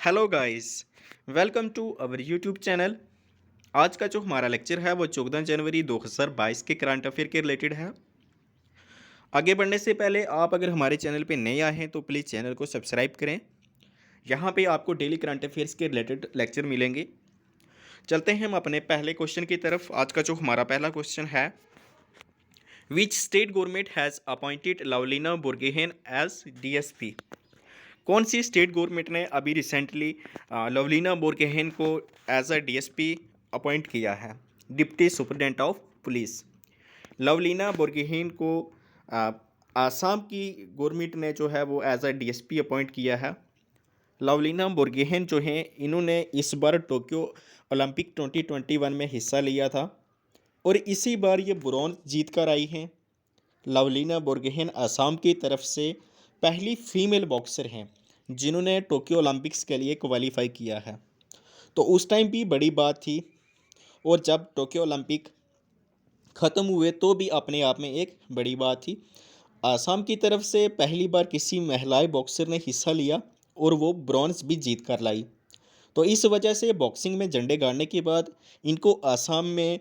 Hello guys, welcome to our YouTube channel. आज का जो हमारा लेक्चर है वो 14 जनवरी 2022 के करंट अफेयर के रिलेटेड है। आगे बढ़ने से पहले आप अगर हमारे चैनल पे नए आए हैं तो प्लीज़ चैनल को सब्सक्राइब करें। यहाँ पे आपको डेली करंट अफेयर्स के रिलेटेड लेक्चर मिलेंगे। चलते हैं हम अपने पहले क्वेश्चन की तरफ। आज का जो हमारा पहला क्वेश्चन है, which state government has appointed Lovlina Borgohain as DSP. कौन सी स्टेट गवर्नमेंट ने अभी रिसेंटली लवलीना बोरगोहेन को एज अ डीएसपी अपॉइंट किया है, deputy superintendent of police. Lovlina Borgohain को अ, आसाम की गवर्नमेंट ने जो है वो एज अ डीएसपी अपॉइंट किया है। लवलीना बोरगोहेन जो हैं इन्होंने इस बार टोक्यो ओलंपिक 2021 में हिस्सा लिया था और इसी बार ये ब्रॉन्ज जीत कर आई हैं। लवलीना बोरगोहेन असम की तरफ से पहली फीमेल बॉक्सर हैं जिन्होंने टोक्यो ओलंपिक्स के लिए क्वालिफाई किया है। तो उस टाइम भी बड़ी बात थी और जब टोक्यो ओलंपिक ख़त्म हुए तो भी अपने आप में एक बड़ी बात थी। असम की तरफ से पहली बार किसी महिला बॉक्सर ने हिस्सा लिया और वो ब्रॉन्ज भी जीत कर लाई। तो इस वजह से बॉक्सिंग में झंडे गाड़ने के बाद इनको असम में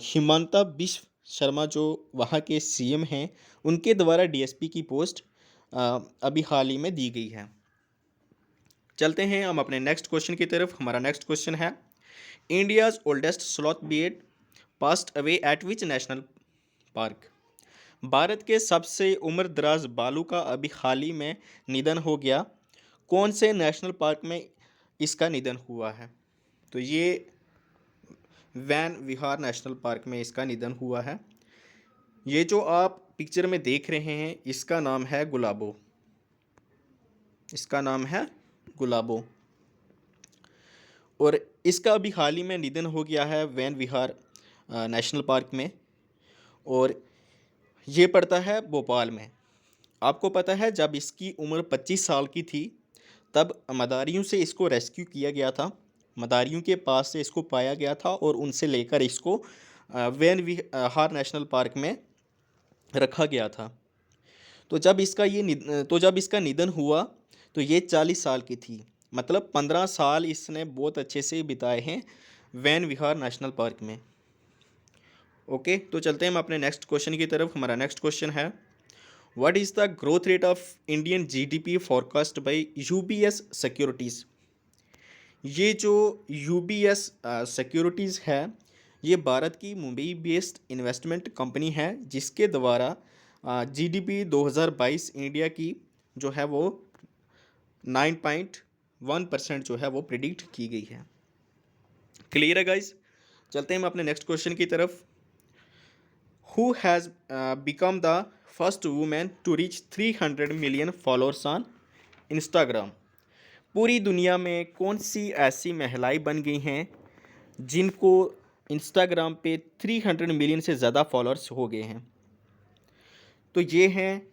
हिमांता बिश्व शर्मा जो वहाँ के सीएम हैं उनके द्वारा डीएसपी की पोस्ट अभी हाल ही में दी गई है। चलते हैं हम अपने नेक्स्ट क्वेश्चन की तरफ। हमारा नेक्स्ट क्वेश्चन है, India's oldest sloth beard passed away at which national park. Bharat के सबसे उम्र दराज बालू का अभी हाल ही में निधन हो गया। कौन से नेशनल पार्क में इसका निधन हुआ है? तो ये वैन विहार नेशनल पार्क में इसका निधन हुआ है। ये जो आप पिक्चर में देख रहे हैं इसका नाम है गुलाबो। इसका नाम है गुलाबो और इसका अभी हाल ही में निधन हो गया है वैन विहार नेशनल पार्क में, और ये पड़ता है भोपाल में। आपको पता है जब इसकी उम्र 25 साल की थी तब मदारियों से इसको रेस्क्यू किया गया था। मदारियों के पास से इसको पाया गया था और उनसे लेकर इसको वैन विहार नेशनल पार्क में रखा गया था। तो जब इसका निधन हुआ तो ये 40 साल की थी। मतलब 15 साल इसने बहुत अच्छे से बिताए हैं वैन विहार नेशनल पार्क में। ओके, तो चलते हैं हम अपने नेक्स्ट क्वेश्चन की तरफ। हमारा नेक्स्ट क्वेश्चन है, what is the growth rate of Indian GDP forecast by UBS securities. ये जो यूबीएस सिक्योरिटीज़ है ये भारत की मुंबई बेस्ड इन्वेस्टमेंट कंपनी है जिसके द्वारा जीडीपी 2022 इंडिया की जो है वो 9.1% जो है वो प्रिडिक्ट की गई है। क्लियर है गाइस? चलते हैं हम अपने नेक्स्ट क्वेश्चन की तरफ। Who has become the first women to reach 300 million followers on Instagram. पूरी दुनिया में कौन सी ऐसी महिलाएं बन गई हैं जिनको इंस्टाग्राम पे 300 मिलियन से ज़्यादा फॉलोअर्स हो गए हैं? तो ये हैं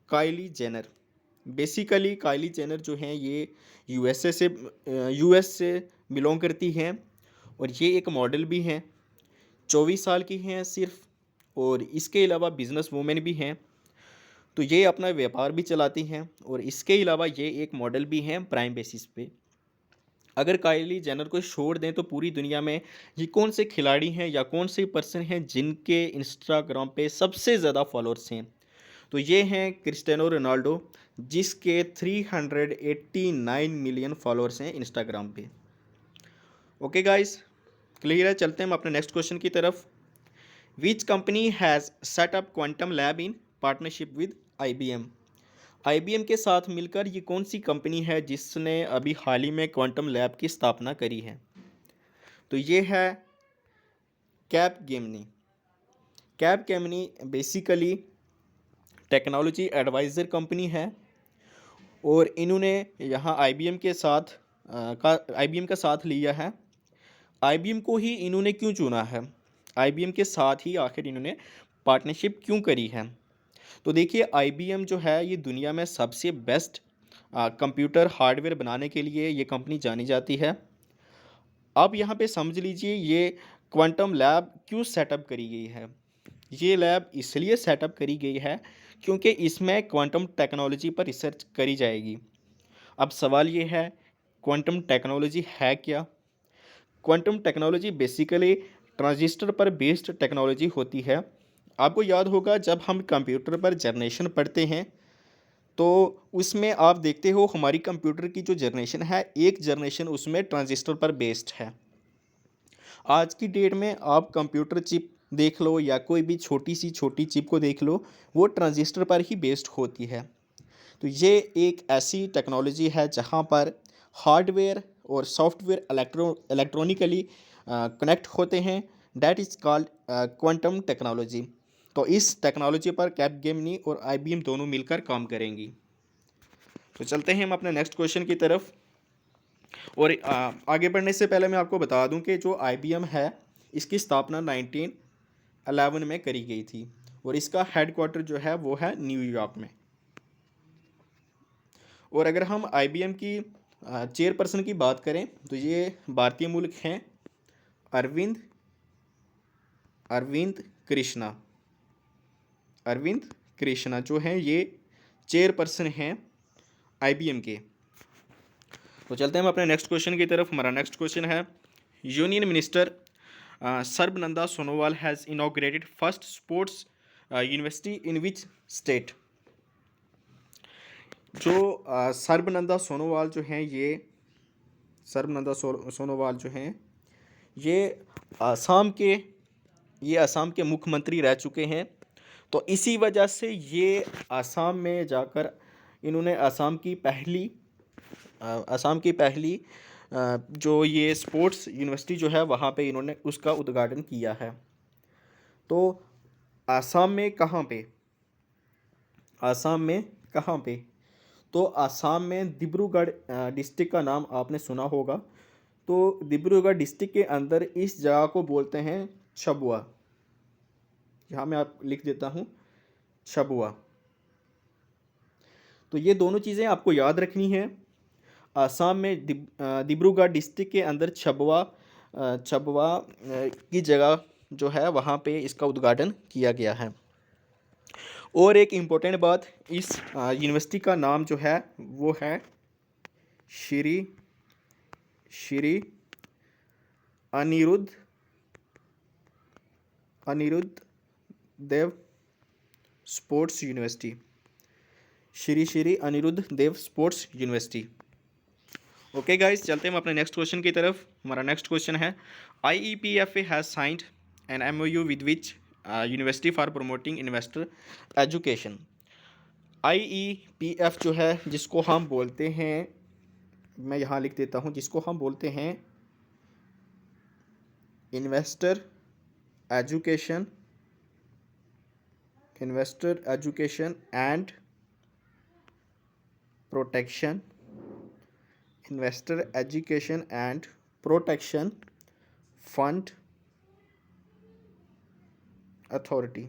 Kylie Jenner. Basically Kylie Jenner जो हैं ये यूएस से बिलोंग करती हैं और ये एक मॉडल भी हैं। 24 साल की हैं सिर्फ, और इसके अलावा बिजनेस वूमेन भी हैं। तो ये अपना व्यापार भी चलाती हैं और इसके अलावा ये एक मॉडल भी हैं प्राइम बेसिस पे। अगर काइली जेनर को छोड़ दें तो पूरी दुनिया में ये कौन से खिलाड़ी हैं या कौन से पर्सन हैं जिनके इंस्टाग्राम पे सबसे ज़्यादा फॉलोअर्स हैं? तो ये हैं क्रिस्टियानो रोनाल्डो जिसके 389 मिलियन फॉलोअर्स हैं इंस्टाग्राम पे। ओके गाइस, क्लियर है? चलते हैं हम अपने नेक्स्ट क्वेश्चन की तरफ। Which company has set up quantum lab in partnership with IBM। IBM के साथ मिलकर ये कौन सी कंपनी है जिसने अभी हाल ही में क्वांटम लैब की स्थापना करी है? तो ये है Capgemini. Capgemini basically technology adviser company है और इन्होंने यहाँ IBM के साथ IBM का साथ लिया है। IBM को ही इन्होंने क्यों चुना है? IBM के साथ ही आखिर इन्होंने पार्टनरशिप क्यों करी है? तो देखिए IBM जो है ये दुनिया में सबसे बेस्ट कंप्यूटर हार्डवेयर बनाने के लिए ये कंपनी जानी जाती है। आप यहाँ पे समझ लीजिए ये क्वांटम लैब क्यों सेटअप करी गई है। ये लैब इसलिए सेटअप करी गई है क्योंकि इसमें क्वांटम टेक्नोलॉजी पर रिसर्च करी जाएगी। अब सवाल ये है क्वांटम टेक्नोलॉजी है क्या? क्वांटम टेक्नोलॉजी बेसिकली ट्रांजिस्टर पर बेस्ड टेक्नोलॉजी होती है। आपको याद होगा जब हम कंप्यूटर पर जनरेशन पढ़ते हैं तो उसमें आप देखते हो हमारी कंप्यूटर की जो जनरेशन है, एक जनरेशन उसमें ट्रांजिस्टर पर बेस्ड है। आज की डेट में आप कंप्यूटर चिप देख लो या कोई भी छोटी चिप को देख लो, वो ट्रांजिस्टर पर ही बेस्ड होती है। तो ये एक ऐसी टेक्नोलॉजी है जहाँ पर हार्डवेयर और सॉफ्टवेयर इलेक्ट्रॉनिकली कनेक्ट होते हैं। That is called quantum technology. तो इस टेक्नोलॉजी पर कैपजेमिनी और आईबीएम दोनों मिलकर काम करेंगी। तो चलते हैं हम अपने नेक्स्ट क्वेश्चन की तरफ। और आगे बढ़ने से पहले मैं आपको बता दूं कि जो आईबीएम है इसकी स्थापना 1911 में करी गई थी और इसका हेडक्वार्टर जो है वो है न्यूयॉर्क में। और अगर हम आईबीएम की चेयरपर्सन की बात करें तो ये भारतीय मूल हैं अरविंद कृष्णा। अरविंद कृष्णा जो हैं ये चेयरपर्सन हैं आईबीएम के। तो चलते हैं हम अपने नेक्स्ट क्वेश्चन की तरफ। हमारा नेक्स्ट क्वेश्चन है union minister Sarbananda Sonowal has inaugurated first sports university in which state? जो सर्बानंद सोनोवाल जो हैं ये सर्बानंद सोनोवाल जो हैं ये असम के मुख्यमंत्री रह चुके हैं। तो इसी वजह से ये असम में जाकर इन्होंने असम की पहली जो ये स्पोर्ट्स यूनिवर्सिटी जो है वहाँ पे इन्होंने उसका उद्घाटन किया है। तो असम में कहाँ पे? तो असम में डिब्रूगढ़ डिस्ट्रिक्ट का नाम आपने सुना होगा। तो डिब्रूगढ़ डिस्ट्रिक्ट के अंदर इस जगह को बोलते हैं छबुआ। यहाँ मैं आप लिख देता हूँ छबुआ। तो ये दोनों चीज़ें आपको याद रखनी है। असम में डिब्रूगढ़ डिस्ट्रिक्ट के अंदर छबुआ की जगह जो है वहाँ पे इसका उद्घाटन किया गया है। और एक इम्पोर्टेंट बात, इस यूनिवर्सिटी का नाम जो है वो है श्री अनिरुद्ध देव स्पोर्ट्स यूनिवर्सिटी। श्री अनिरुद्ध देव स्पोर्ट्स यूनिवर्सिटी। ओके गाइस, चलते हैं हम अपने नेक्स्ट क्वेश्चन की तरफ। हमारा नेक्स्ट क्वेश्चन है IEPFA has signed an MOU with which university for promoting investor education. IEPF जो है जिसको हम बोलते हैं, मैं यहाँ लिख देता हूँ, जिसको हम बोलते हैं investor education and protection fund authority.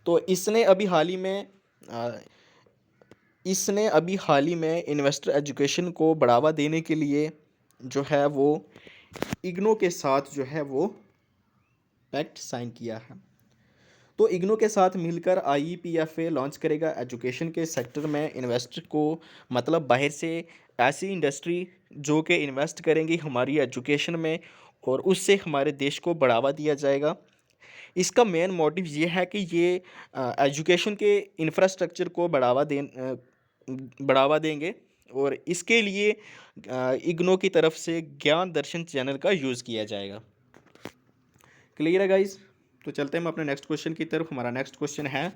तो इसने अभी हाल ही में इन्वेस्टर एजुकेशन को बढ़ावा देने के लिए जो है वो इग्नो के साथ जो है वो पैक्ट साइन किया है। तो इग्नो के साथ मिलकर IEPFA लॉन्च करेगा एजुकेशन के सेक्टर में इन्वेस्टर को, मतलब बाहर से ऐसी इंडस्ट्री जो कि इन्वेस्ट करेंगी हमारी एजुकेशन में और उससे हमारे देश को बढ़ावा दिया जाएगा। इसका मेन मोटिव ये है कि ये एजुकेशन के इंफ्रास्ट्रक्चर को बढ़ावा देंगे और इसके लिए इग्नो की तरफ से ज्ञान दर्शन चैनल का यूज़ किया जाएगा। क्लियर है गाइज? तो चलते हैं हम अपने नेक्स्ट क्वेश्चन की तरफ। हमारा नेक्स्ट क्वेश्चन है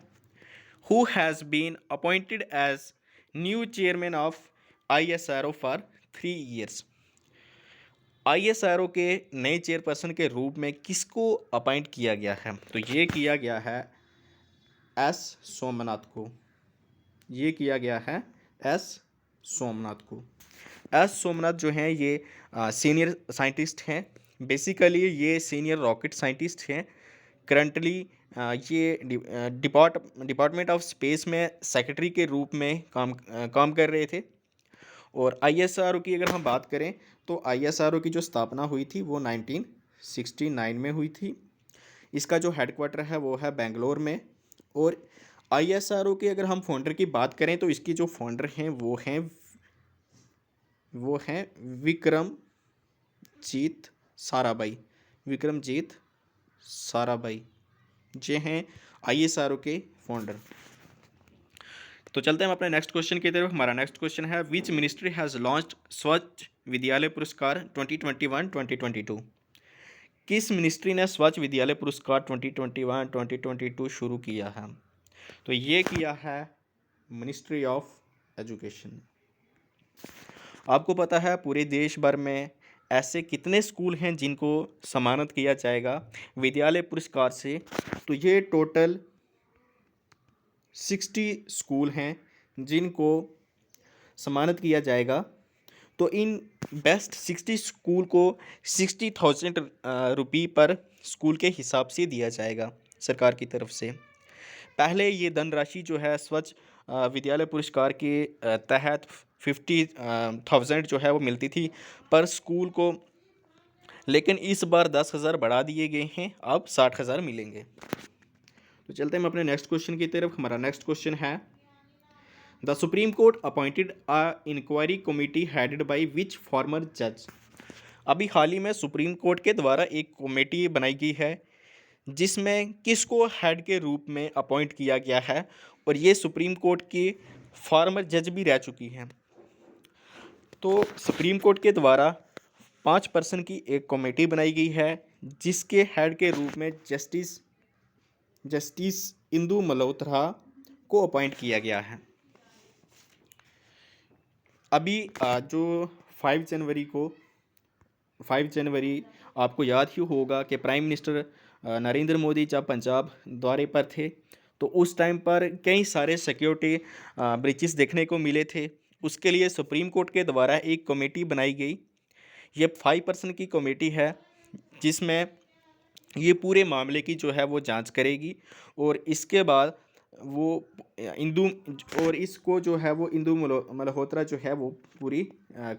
who has been appointed as new chairman of ISRO for 3 years? ISRO के नए चेयरपर्सन के रूप में किसको अपॉइंट किया गया है? तो ये किया गया है S सोमनाथ को। S सोमनाथ जो हैं ये सीनियर साइंटिस्ट हैं। बेसिकली ये सीनियर रॉकेट साइंटिस्ट हैं। करंटली ये डिपार्टमेंट ऑफ स्पेस में सेक्रेटरी के रूप में काम कर रहे थे। और ISRO की अगर हम बात करें तो ISRO की जो स्थापना हुई थी वो 1969 में हुई थी। इसका जो हेडक्वार्टर है वो है बेंगलोर में। और आईएसआरओ के अगर हम फाउंडर की बात करें तो इसकी जो फाउंडर हैं वो हैं विक्रमजीत साराभाई। विक्रमजीत साराभाई ये हैं आईएसआरओ के फाउंडर। तो चलते हैं हम अपने नेक्स्ट क्वेश्चन की तरफ। हमारा नेक्स्ट क्वेश्चन है विच मिनिस्ट्री हैज़ लॉन्च्ड स्वच्छ विद्यालय पुरस्कार 2021-2022। किस मिनिस्ट्री ने स्वच्छ विद्यालय पुरस्कार 2021-2022 शुरू किया है? तो ये किया है मिनिस्ट्री ऑफ एजुकेशन। आपको पता है पूरे देश भर में ऐसे कितने स्कूल हैं जिनको सम्मानित किया जाएगा विद्यालय पुरस्कार से? तो ये टोटल 60 स्कूल हैं जिनको सम्मानित किया जाएगा। तो इन बेस्ट 60 स्कूल को 60,000 रुपये पर स्कूल के हिसाब से दिया जाएगा सरकार की तरफ से। पहले ये धनराशि जो है स्वच्छ विद्यालय पुरस्कार के तहत 50,000 जो है वो मिलती थी पर स्कूल को, लेकिन इस बार 10,000 बढ़ा दिए गए हैं, अब 60,000 मिलेंगे। तो चलते हैं हम अपने नेक्स्ट क्वेश्चन की तरफ। हमारा नेक्स्ट क्वेश्चन है the supreme court appointed a inquiry committee headed by which former जज। अभी हाल ही में सुप्रीम कोर्ट के द्वारा एक कमेटी बनाई गई है जिसमें किसको हेड के रूप में अपॉइंट किया गया है, और ये सुप्रीम कोर्ट की फॉर्मर जज भी रह चुकी हैं। तो सुप्रीम कोर्ट के द्वारा 5 पर्सन की एक कमेटी बनाई गई है जिसके हेड के रूप में जस्टिस इंदु मल्होत्रा को अपॉइंट किया गया है। अभी जो 5 जनवरी आपको याद ही होगा कि प्राइम मिनिस्टर नरेंद्र मोदी जब पंजाब दौरे पर थे तो उस टाइम पर कई सारे सिक्योरिटी ब्रीचेस देखने को मिले थे। उसके लिए सुप्रीम कोर्ट के द्वारा एक कमेटी बनाई गई। ये 5 पर्सन की कमेटी है जिसमें ये पूरे मामले की जो है वो जांच करेगी और इसके बाद वो इसको जो है वो इंदु मल्होत्रा जो है वो पूरी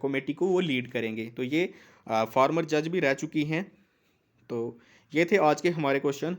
कमेटी को वो लीड करेंगे। तो ये फॉर्मर जज भी रह चुकी हैं। तो ये थे आज के हमारे क्वेश्चन।